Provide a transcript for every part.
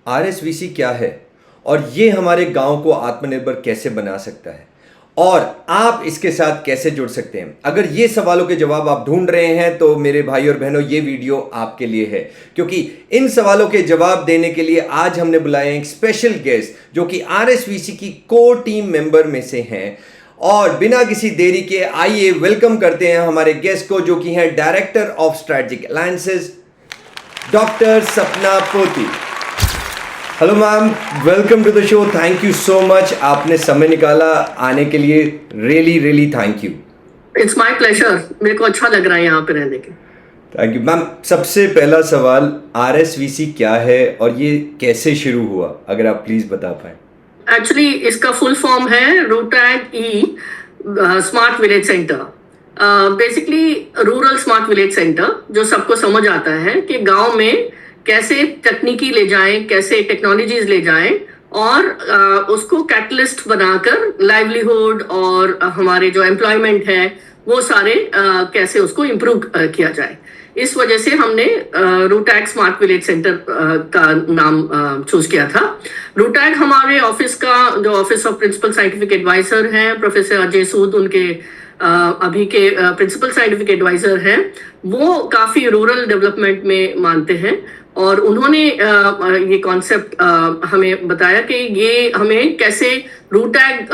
आरएसवीसी क्या है और ये हमारे गांव को आत्मनिर्भर कैसे बना सकता है और आप इसके साथ कैसे जुड़ सकते हैं। अगर ये सवालों के जवाब आप ढूंढ रहे हैं तो मेरे भाई और बहनों ये वीडियो आपके लिए है, क्योंकि इन सवालों के जवाब देने के लिए आज हमने बुलाया एक स्पेशल गेस्ट जो कि आरएसवीसी की कोर टीम मेंबर में से हैं। और बिना किसी देरी के आइए वेलकम करते हैं हमारे गेस्ट को, जो कि हैं director of strategic alliances doctor Sapna Poti. Hello ma'am, welcome to the show. Thank you so much, आपने समय निकाला आने के लिए। Really thank you. It's my pleasure, मेरे को अच्छा लग रहा है यहाँ पे रहने के। Thank you ma'am. सबसे पहला सवाल, आरएसवीसी क्या है और ये कैसे शुरू हुआ, अगर आप प्लीज बता पाए। एक्चुअली इसका फुल फॉर्म है RUTAG e smart village centre. Basically rural smart village centre, जो सबको समझ आता है कि गांव में कैसे तकनीकी ले जाएं, कैसे टेक्नोलॉजीज ले जाएं और उसको कैटलिस्ट बनाकर लाइवलीहुड और हमारे जो एम्प्लॉयमेंट है वो सारे कैसे उसको इम्प्रूव किया जाए। इस वजह से हमने रूटैग स्मार्ट विलेज सेंटर का नाम चूज किया था। रूटैग हमारे ऑफिस का जो office of principal scientific adviser हैं प्रोफेसर अजय सूद, उनके अभी के प्रिंसिपल साइंटिफिक एडवाइजर हैं, वो काफी रूरल डेवलपमेंट में मानते हैं और उन्होंने ये कॉन्सेप्ट हमें बताया कि ये हमें कैसे रूटैग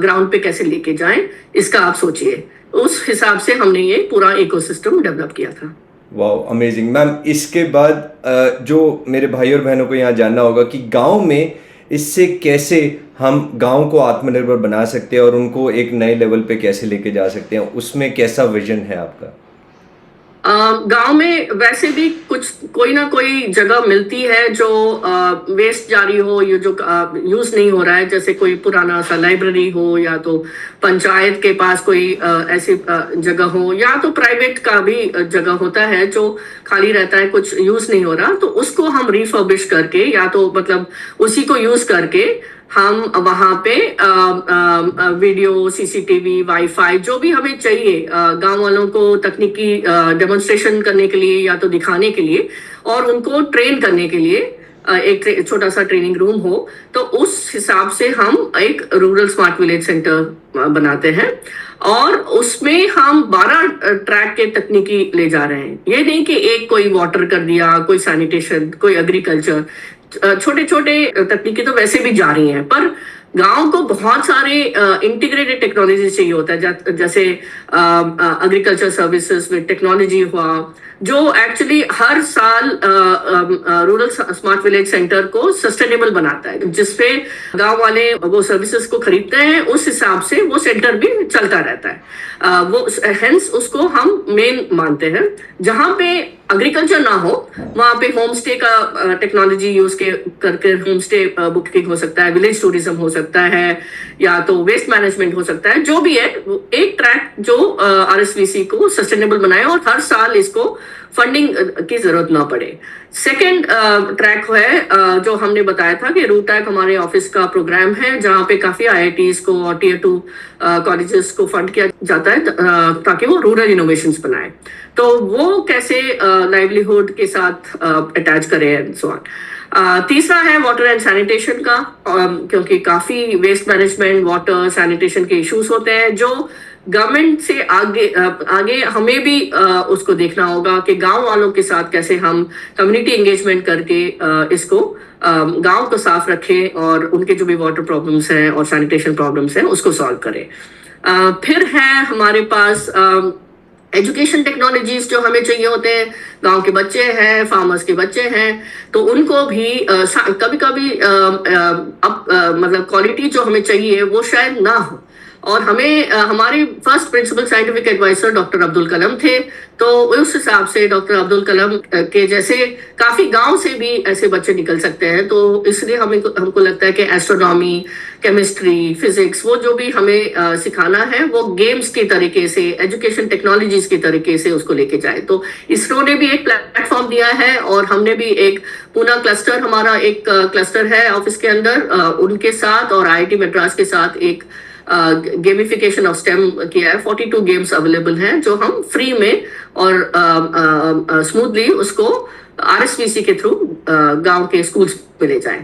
ग्राउंड पे कैसे लेके जाएं, इसका आप सोचिए। उस हिसाब से हमने ये पूरा इकोसिस्टम डेवलप किया था। Wow, amazing ma'am. इसके बाद जो मेरे भाई और बहनों को यहाँ जानना होगा कि गांव में इससे कैसे हम गांव को आत्मनिर्भर बना सकते हैं और उनको एक नए लेवल पे कैसे लेके जा सकते हैं, उसमें कैसा विजन है आपका। गांव में वैसे भी कुछ कोई ना कोई जगह मिलती है जो वेस्ट जारी हो, ये जो यूज नहीं हो रहा है, जैसे कोई पुराना सा लाइब्रेरी हो या तो पंचायत के पास कोई ऐसी जगह हो या तो प्राइवेट का भी जगह होता है जो खाली रहता है, कुछ यूज नहीं हो रहा, तो उसको हम रिफर्बिश करके या तो मतलब उसी को यूज करके हम वहां पे वीडियो, सीसीटीवी, वाईफाई जो भी हमें चाहिए गांव वालों को तकनीकी डेमोन्स्ट्रेशन करने के लिए या तो दिखाने के लिए और उनको ट्रेन करने के लिए एक छोटा सा ट्रेनिंग रूम हो, तो उस हिसाब से हम एक रूरल स्मार्ट विलेज सेंटर बनाते हैं और उसमें हम 12 ट्रैक के तकनीकी ले जा रहे हैं। ये नहीं कि एक कोई वाटर कर दिया, कोई सैनिटेशन, कोई एग्रीकल्चर, छोटे छोटे तकनीकी तो वैसे भी जा रही हैं, पर गांव को बहुत सारे इंटीग्रेटेड टेक्नोलॉजी चाहिए होता है, जैसे एग्रीकल्चर सर्विसेज विद टेक्नोलॉजी हुआ, जो एक्चुअली हर साल रूरल स्मार्ट विलेज सेंटर को सस्टेनेबल बनाता है, जिसपे गांव वाले वो सर्विसेज को खरीदते हैं, उस हिसाब से वो सेंटर भी चलता रहता है। वो हेंस उसको हम मेन मानते हैं। जहां पे एग्रीकल्चर ना हो वहां पे होम स्टे का टेक्नोलॉजी यूज करके होम स्टे बुकिंग हो सकता है, विलेज टूरिज्म हो सकता है या तो वेस्ट मैनेजमेंट हो सकता है, जो भी है एक ट्रैक जो आरएसवीसी को सस्टेनेबल बनाए और हर साल इसको फंडिंग की जरूरत ना पड़े। सेकेंड ट्रैक है जो हमने बताया था कि रूटैग हमारे ऑफिस का प्रोग्राम है जहाँ पे काफी आईआईटीज को और टियर 2 कॉलेजेस को फंड किया जाता है ताकि वो रूरल इनोवेशंस बनाए। तो वो कैसे लाइवलीहुड के साथ अटैच करें एंड सो ऑन। तीसरा है वाटर एंड सैनिटेशन का, क्योंकि काफी वेस्ट मैनेजमेंट, वाटर, सैनिटेशन के इश्यूज होते हैं जो गवर्नमेंट से आगे हमें भी उसको देखना होगा कि गांव वालों के साथ कैसे हम कम्युनिटी एंगेजमेंट करके इसको गांव को साफ रखें और उनके जो भी वाटर प्रॉब्लम्स हैं और सैनिटेशन प्रॉब्लम्स हैं उसको सॉल्व करें। फिर है हमारे पास एजुकेशन टेक्नोलॉजीज जो हमें चाहिए होते हैं। गांव के बच्चे हैं, फार्मर्स के बच्चे हैं, तो उनको भी कभी कभी मतलब क्वालिटी जो हमें चाहिए वो शायद ना हो, और हमें हमारे first principal scientific adviser doctor Abdul Kalam थे, तो उस हिसाब से डॉक्टर अब्दुल कलाम के जैसे काफी गांव से भी ऐसे बच्चे निकल सकते हैं, तो इसलिए हमको लगता है कि एस्ट्रोनॉमी, केमिस्ट्री, फिजिक्स, वो जो भी हमें सिखाना है वो गेम्स के तरीके से, एजुकेशन टेक्नोलॉजीज के तरीके से उसको लेके जाए। तो इसरो ने भी एक प्लेटफॉर्म दिया है और हमने भी एक पूना क्लस्टर, हमारा एक क्लस्टर है ऑफिस के अंदर, उनके साथ और आईआईटी मद्रास के साथ एक गेमिफिकेशन ऑफ स्टेम किया है। 42 गेम्स अवेलेबल हैं जो हम फ्री में और स्मूथली उसको RSVC के थ्रू गांव के स्कूल्स में ले जाएं।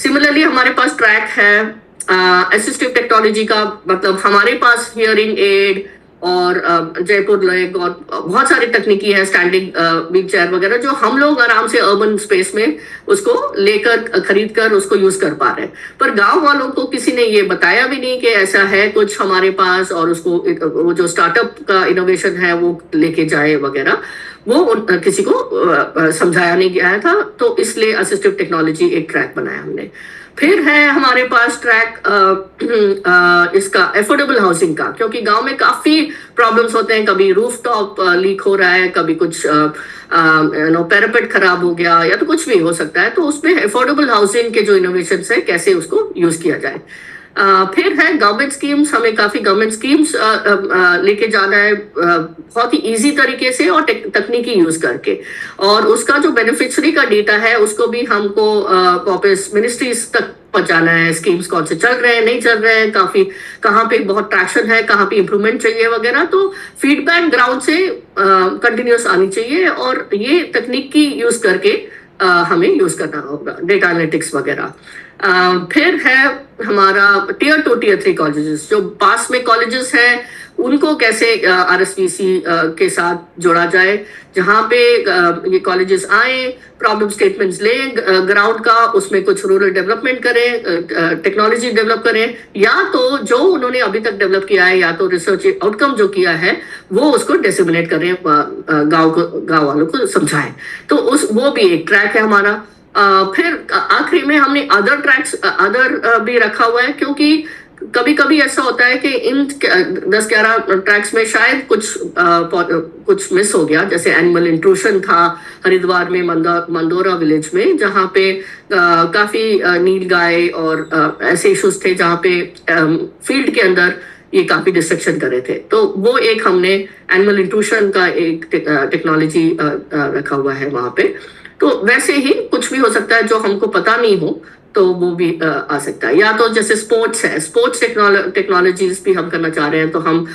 सिमिलरली हमारे पास ट्रैक है असिस्टिव टेक्नोलॉजी का, मतलब हमारे पास हियरिंग एड और जयपुर लेग और बहुत सारी तकनीकी है, स्टैंडिंग व्हील चेयर वगैरह, जो हम लोग आराम से अर्बन स्पेस में उसको लेकर खरीद कर उसको यूज कर पा रहे हैं। पर गांव वालों को किसी ने ये बताया भी नहीं कि ऐसा है कुछ हमारे पास, और उसको वो जो स्टार्टअप का इनोवेशन है वो लेके जाए वगैरह, वो किसी को समझाया नहीं गया था। तो इसलिए असिस्टिव टेक्नोलॉजी एक ट्रैक बनाया हमने। फिर है हमारे पास ट्रैक इसका एफोर्डेबल हाउसिंग का, क्योंकि गांव में काफी प्रॉब्लम्स होते हैं, कभी रूफटॉप लीक हो रहा है, कभी कुछ पैरापेट खराब हो गया, या तो कुछ भी हो सकता है। तो उसमें एफोर्डेबल हाउसिंग के जो इनोवेशन है कैसे उसको यूज किया जाए। फिर है गवर्नमेंट स्कीम्स, हमें काफी गवर्नमेंट स्कीम्स लेके जाना है बहुत ही इजी तरीके से और तकनीकी यूज करके, और उसका जो बेनिफिशियरी का डेटा है उसको भी हमको वापस मिनिस्ट्रीज तक पहुंचाना है। स्कीम्स कौन से चल रहे हैं, नहीं चल रहे हैं, काफी कहाँ पे बहुत ट्रैक्शन है, कहाँ पे इंप्रूवमेंट चाहिए वगैरह। तो फीडबैक ग्राउंड से कंटिन्यूस आनी चाहिए, और ये तकनीक की यूज करके हमें यूज करना होगा, डेटा एनालिटिक्स वगैरह। फिर है हमारा टियर 2 टियर 3 कॉलेजेस, जो पास में कॉलेजेस हैं उनको कैसे RSVC के साथ जोड़ा जाए, जहाँ पे ये कॉलेजेस आए, प्रॉब्लम स्टेटमेंट्स लें ग्राउंड का, उसमें कुछ रूरल डेवलपमेंट करें, टेक्नोलॉजी डेवलप करें, या तो जो उन्होंने अभी तक डेवलप किया है या तो रिसर्च आउटकम जो किया है वो उसको डिसेमिनेट करें, गाँव वालों को समझाएं। तो वो भी एक ट्रैक है हमारा। फिर आखिरी में हमने अदर ट्रैक्स भी रखा हुआ है, क्योंकि कभी कभी ऐसा होता है कि इन 10-11 ट्रैक्स में शायद कुछ मिस हो गया। जैसे एनिमल इंट्रूशन था हरिद्वार में, मंदोरा विलेज में, जहाँ पे काफी नील गाय और ऐसे इश्यूज थे जहाँ पे फील्ड के अंदर ये काफी डिस्ट्रक्शन कर रहे थे। तो वो एक हमने एनिमल इंट्रूशन का एक टेक्नोलॉजी रखा हुआ है वहां पे। तो वैसे ही कुछ भी हो सकता है जो हमको पता नहीं हो, तो वो भी आ सकता है। या तो जैसे स्पोर्ट्स है, स्पोर्ट्स टेक्नोलॉजीज भी हम करना चाह रहे हैं, तो हम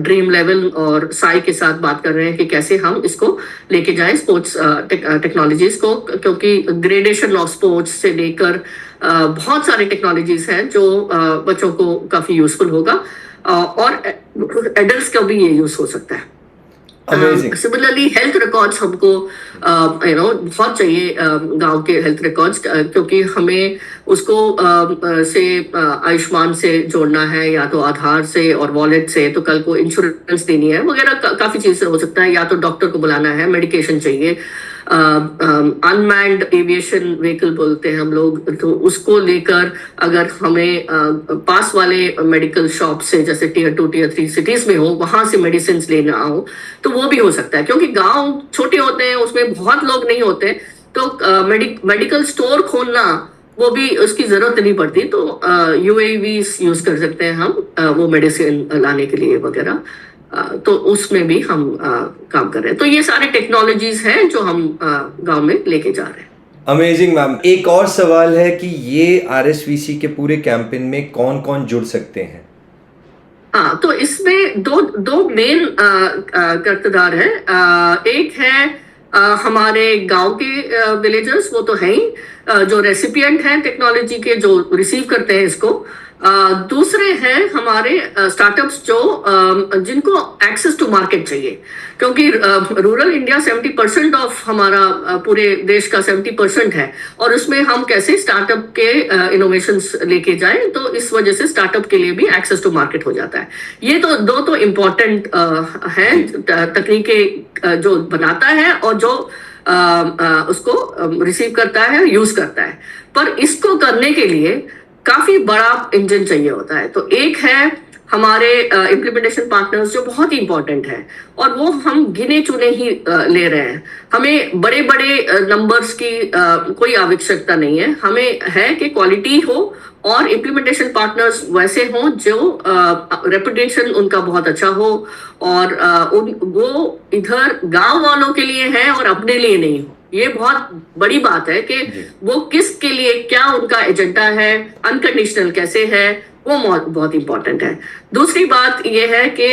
ड्रीम लेवल और साई के साथ बात कर रहे हैं कि कैसे हम इसको लेके जाएं स्पोर्ट्स टेक्नोलॉजीज को, क्योंकि ग्रेडेशन ऑफ स्पोर्ट्स से लेकर बहुत सारे टेक्नोलॉजीज हैं जो बच्चों को काफी यूजफुल होगा, और एडल्ट्स का भी ये यूज हो सकता है। सिमिलरली हेल्थ रिकॉर्ड्स हमको बहुत चाहिए, गांव के हेल्थ रिकॉर्ड्स, क्योंकि हमें उसको से आयुष्मान से जोड़ना है, या तो आधार से और वॉलेट से, तो कल को इंश्योरेंस देनी है वगैरह, काफी चीज हो सकता है। या तो डॉक्टर को बुलाना है, मेडिकेशन चाहिए, अनमैन्ड एविएशन व्हीकल बोलते हैं हम लोग, तो उसको लेकर अगर हमें पास वाले मेडिकल शॉप से, जैसे टियर 2 टियर 3 सिटीज में हो, वहां से मेडिसिन लेना हो, तो वो भी हो सकता है। क्योंकि गांव छोटे होते हैं, उसमें बहुत लोग नहीं होते, तो मेडिकल स्टोर खोलना वो भी उसकी जरूरत नहीं पड़ती। तो UAVs यूज कर सकते हैं हम वो मेडिसिन लाने के लिए वगैरह। तो उसमें भी हम काम कर रहे हैं। तो ये सारे टेक्नोलॉजीज हैं जो हम गांव में लेके जा रहे हैं। Amazing ma'am. एक और सवाल है कि ये RSVC के पूरे कैंपेन में कौन कौन जुड़ सकते हैं? हाँ, तो इसमें दो मेन कर्तदार हैं। एक है हमारे गांव के विलेजर्स, वो तो है ही, जो रेसिपिएंट हैं टेक्नोलॉजी के, जो रिसीव करते हैं इसको। दूसरे हैं हमारे स्टार्टअप्स जो जिनको एक्सेस टू मार्केट चाहिए, क्योंकि रूरल इंडिया 70% ऑफ हमारा पूरे देश का 70% है, और उसमें हम कैसे स्टार्टअप के इनोवेशंस लेके जाएं, तो इस वजह से स्टार्टअप के लिए भी एक्सेस टू मार्केट हो जाता है। ये तो दो इम्पोर्टेंट हैं तकनीकें, जो बनाता है और जो उसको रिसीव करता है, यूज करता है। पर इसको करने के लिए काफी बड़ा इंजन चाहिए होता है। तो एक है हमारे इम्प्लीमेंटेशन पार्टनर्स, जो बहुत ही इंपॉर्टेंट है, और वो हम गिने चुने ही ले रहे हैं। हमें बड़े बड़े नंबर्स की कोई आवश्यकता नहीं है। हमें है कि क्वालिटी हो और इम्प्लीमेंटेशन पार्टनर्स वैसे हों जो रेपुटेशन उनका बहुत अच्छा हो, और वो इधर गांव वालों के लिए है और अपने लिए नहीं हो। ये बहुत बड़ी बात है कि वो किसके लिए, क्या उनका एजेंडा है, अनकंडीशनल कैसे है, वो बहुत इंपॉर्टेंट है। दूसरी बात ये है कि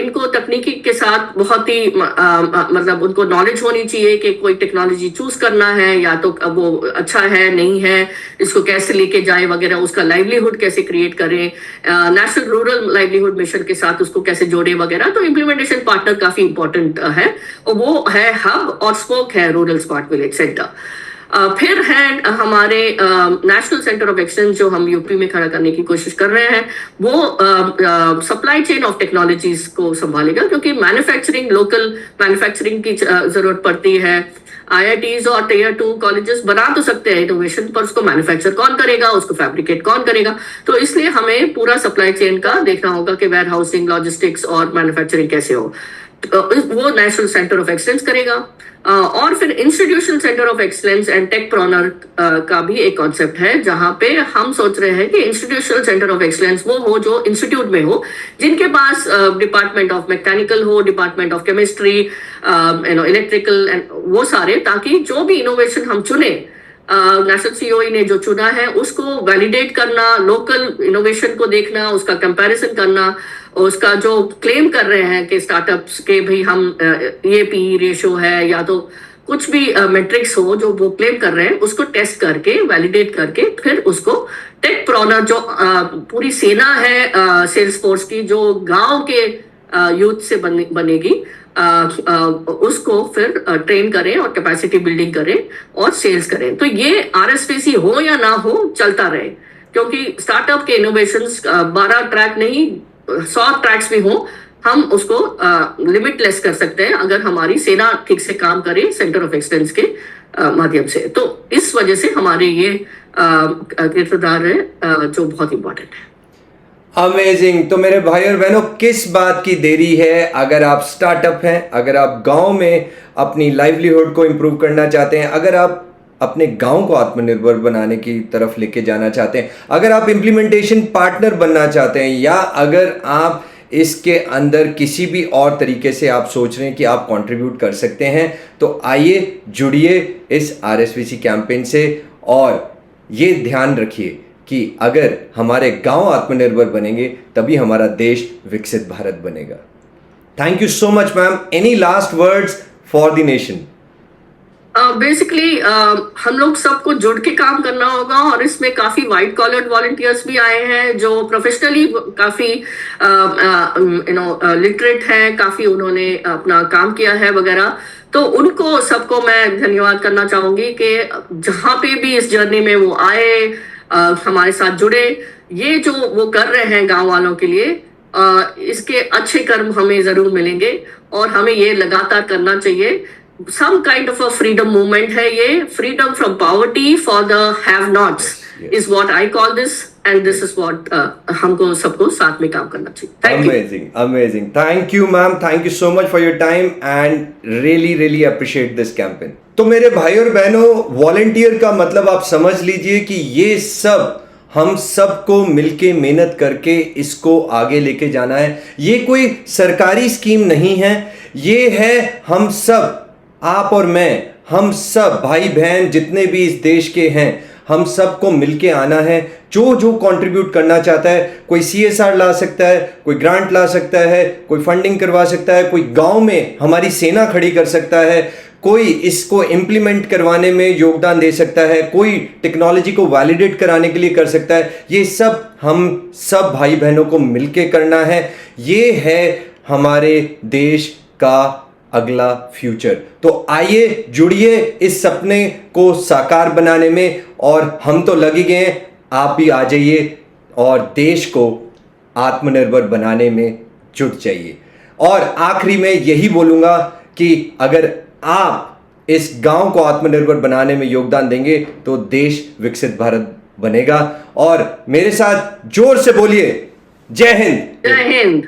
इनको तकनीकी के साथ बहुत ही मतलब उनको नॉलेज होनी चाहिए कि कोई टेक्नोलॉजी चूज करना है या तो वो अच्छा है नहीं है, इसको कैसे लेके जाए वगैरह, उसका लाइवलीहुड कैसे क्रिएट करें, नेशनल रूरल लाइवलीहुड मिशन के साथ उसको कैसे जोड़े वगैरह। तो इम्प्लीमेंटेशन पार्टनर काफी इंपॉर्टेंट है, और वो है हब और स्पोक है रूरल स्मार्ट विलेज सेंटर। फिर है हमारे नेशनल सेंटर ऑफ एक्सलेंस जो हम यूपी में खड़ा करने की कोशिश कर रहे हैं, वो सप्लाई चेन ऑफ टेक्नोलॉजीज को संभालेगा, क्योंकि मैन्युफैक्चरिंग, लोकल मैन्युफैक्चरिंग की जरूरत पड़ती है। आईआईटीज और टियर 2 कॉलेजेस बना तो सकते हैं इनोवेशन, पर उसको मैन्युफैक्चर कौन करेगा, उसको फैब्रिकेट कौन करेगा। तो इसलिए हमें पूरा सप्लाई चेन का देखना होगा कि वेयर हाउसिंग, लॉजिस्टिक्स और मैन्युफैक्चरिंग कैसे हो। वो नेशनल सेंटर ऑफ एक्सलेंस करेगा। और फिर institutional centre of excellence and techpreneur का भी एक कॉन्सेप्ट है, जहां पे हम सोच रहे हैं कि इंस्टीट्यूशनल सेंटर ऑफ एक्सलेंस वो हो जो इंस्टीट्यूट में हो, जिनके पास डिपार्टमेंट ऑफ मैकेनिकल हो, department of chemistry, electrical and वो सारे, ताकि जो भी इनोवेशन हम चुने, नेशनल सीओई ने जो चुना है उसको वैलिडेट करना, लोकल इनोवेशन को देखना, उसका कंपैरिजन करना, उसका जो क्लेम कर रहे हैं कि स्टार्टअप्स के भी हम ये पी रेशो है या तो कुछ भी मेट्रिक्स हो जो वो क्लेम कर रहे हैं, उसको टेस्ट करके वैलिडेट करके फिर उसको टेकप्रेन्योर जो पूरी सेना है सेल्स फोर्स की, जो गांव के यूथ से बनेगी, उसको फिर ट्रेन करें और कैपेसिटी बिल्डिंग करें और सेल्स करें। तो ये आरएसपीसी हो या ना हो चलता रहे, क्योंकि स्टार्टअप के इनोवेशंस 12 ट्रैक नहीं 100 ट्रैक्स भी हो, हम उसको लिमिटलेस कर सकते हैं अगर हमारी सेना ठीक से काम करे सेंटर ऑफ एक्सलेंस के माध्यम से। तो इस वजह से हमारे ये किरदार है जो बहुत इंपॉर्टेंट है। अमेजिंग। तो मेरे भाई और बहनों, किस बात की देरी है? अगर आप स्टार्टअप हैं, अगर आप गांव में अपनी लाइवलीहुड को इम्प्रूव करना चाहते हैं, अगर आप अपने गांव को आत्मनिर्भर बनाने की तरफ लेके जाना चाहते हैं, अगर आप इम्प्लीमेंटेशन पार्टनर बनना चाहते हैं, या अगर आप इसके अंदर किसी भी और तरीके से आप सोच रहे हैं कि आप कंट्रीब्यूट कर सकते हैं, तो आइए जुड़िए इस आरएसवीसी कैंपेन से, और ये ध्यान रखिए कि अगर हमारे गांव आत्मनिर्भर बनेंगे तभी हमारा देश विकसित भारत बनेगा। Thank you so much ma'am. Any last words for the nation? Basically हम लोग सबको जुड़ के काम करना होगा, और इसमें काफी वाइट कॉलर्ड वॉलंटियर्स भी आए हैं जो प्रोफेशनली काफी लिटरेट हैं, काफी उन्होंने अपना काम किया है वगैरह। तो उनको सबको मैं धन्यवाद करना चाहूंगी कि जहां पे भी इस जर्नी में वो आए, हमारे साथ जुड़े, ये जो वो कर रहे हैं गांव वालों के लिए, इसके अच्छे कर्म हमें जरूर मिलेंगे, और हमें ये लगातार करना चाहिए। some kind of a freedom movement है ये, freedom from poverty for the have nots is what I call this, and this is what हमको सबको साथ में काम करना चाहिए। Thank you. Amazing, amazing. Thank you ma'am, thank you so much for your time and really appreciate this campaign. तो मेरे भाई और बहनों, वॉलंटियर का मतलब आप समझ लीजिए कि ये सब हम सबको मिलके मेहनत करके इसको आगे लेके जाना है। ये कोई सरकारी स्कीम नहीं है, ये है हम सब, आप और मैं, हम सब भाई बहन जितने भी इस देश के हैं, हम सबको मिलके आना है। जो कंट्रीब्यूट करना चाहता है, कोई CSR ला सकता है, कोई ग्रांट ला सकता है, कोई फंडिंग करवा सकता है, कोई गांव में हमारी सेना खड़ी कर सकता है, कोई इसको इम्प्लीमेंट करवाने में योगदान दे सकता है, कोई टेक्नोलॉजी को वैलिडेट कराने के लिए कर सकता है। ये सब हम सब भाई बहनों को मिलके करना है। ये है हमारे देश का अगला फ्यूचर। तो आइए जुड़िए इस सपने को साकार बनाने में, और हम तो लगे गए हैं, आप भी आ जाइए और देश को आत्मनिर्भर बनाने में जुट जाइए। और आखिरी में यही बोलूँगा कि अगर आप इस गांव को आत्मनिर्भर बनाने में योगदान देंगे तो देश विकसित भारत बनेगा। और मेरे साथ जोर से बोलिए, जय हिंद। जय हिंद।